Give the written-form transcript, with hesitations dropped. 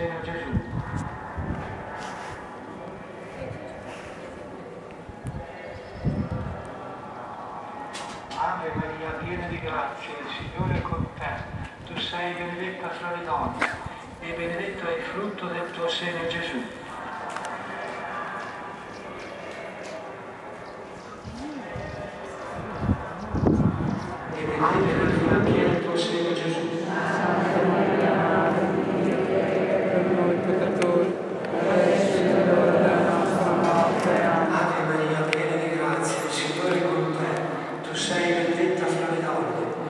seno, Gesù. Ave Maria, piena di grazia, il Signore è con te. Tu sei benedetta fra le donne, e benedetto è il frutto del tuo seno, Gesù.